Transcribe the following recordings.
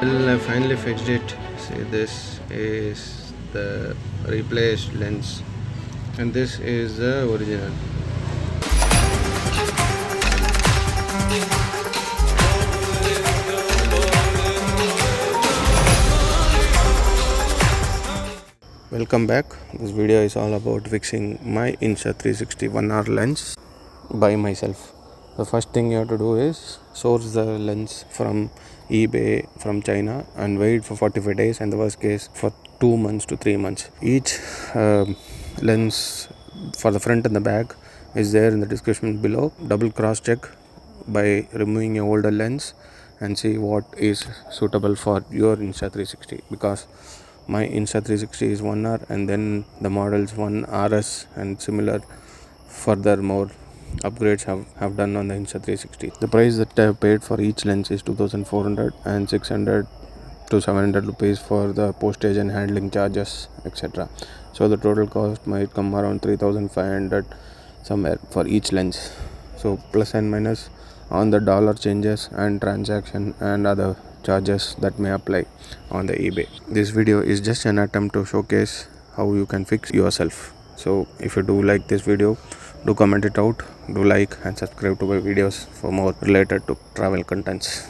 Well, I finally fixed it. See, this is the replaced lens, and this is the original. Welcome back. This video is all about fixing my Insta360 1R lens by myself. The first thing you have to do is source the lens from eBay from China and wait for 45 days, and the worst case for 2 months to 3 months. Each lens for the front and the back is there in the description below. Double cross check by removing your older lens and see what is suitable for your Insta360, because my Insta360 is 1R and then the models 1RS and similar furthermore upgrades have done on the Insta360. The price that I have paid for each lens is 2400 and 600 to 700 rupees for the postage and handling charges, etc. So the total cost might come around 3500 somewhere for each lens. So plus and minus on the dollar changes and transaction and other charges that may apply on the eBay. This video is just an attempt to showcase how you can fix yourself. So if you do like this video, do comment it out, do like and subscribe to my videos for more related to travel contents.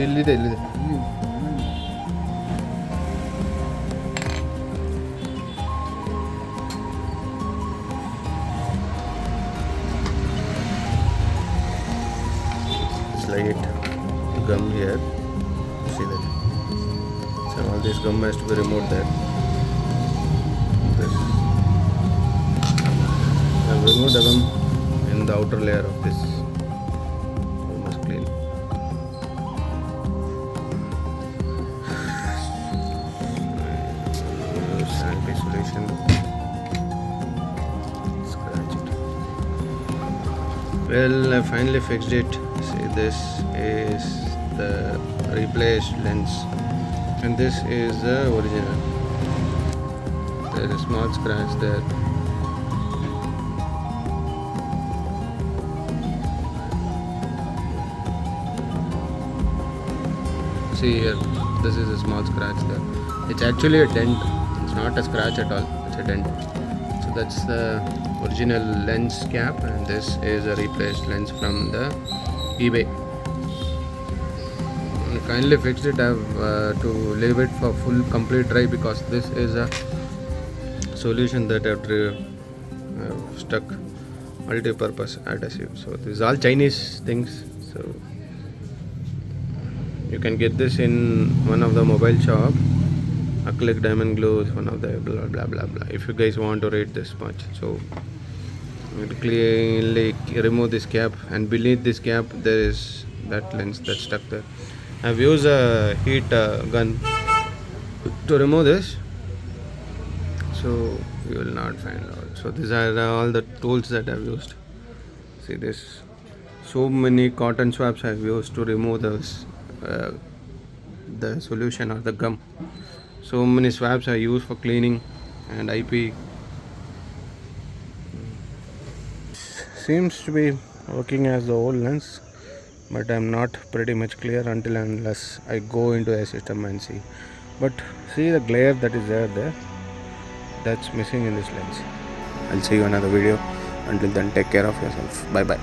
ಇಲ್ಲಿದೆ slight gum here, see that. So all this gum has to be removed there. This I have removed the gum in the outer layer of this. Almost clean. Sand solution. Scratch it. Well, I finally fixed it. See, this is the replaced lens, and this is the original. There is a small scratch there. See here, this is a small scratch there. It's actually a dent. It's not a scratch at all. It's a dent. So that's the original lens cap, and this is a replaced lens from the eBay. I kindly fixed it. I have to leave it for full complete dry, because this is a solution that I have stuck multi-purpose adhesive. So this is all Chinese things. So you can get this in one of the mobile shop. Acrylic diamond glue is one of the blah blah blah blah. If you guys want to rate this much, so clearly remove this cap, and beneath this cap there is that lens that's stuck there. I've used a heat gun to remove this, so you will not find out. So these are all the tools that I've used. See this, so many cotton swabs I've used to remove the solution or the gum. So many swabs I use for cleaning and IP. Seems to be working as the old lens, but I'm not pretty much clear until unless I go into the system and see. But see the glare that is there, that's missing in this lens. I'll see you in another video. Until then, take care of yourself. Bye bye.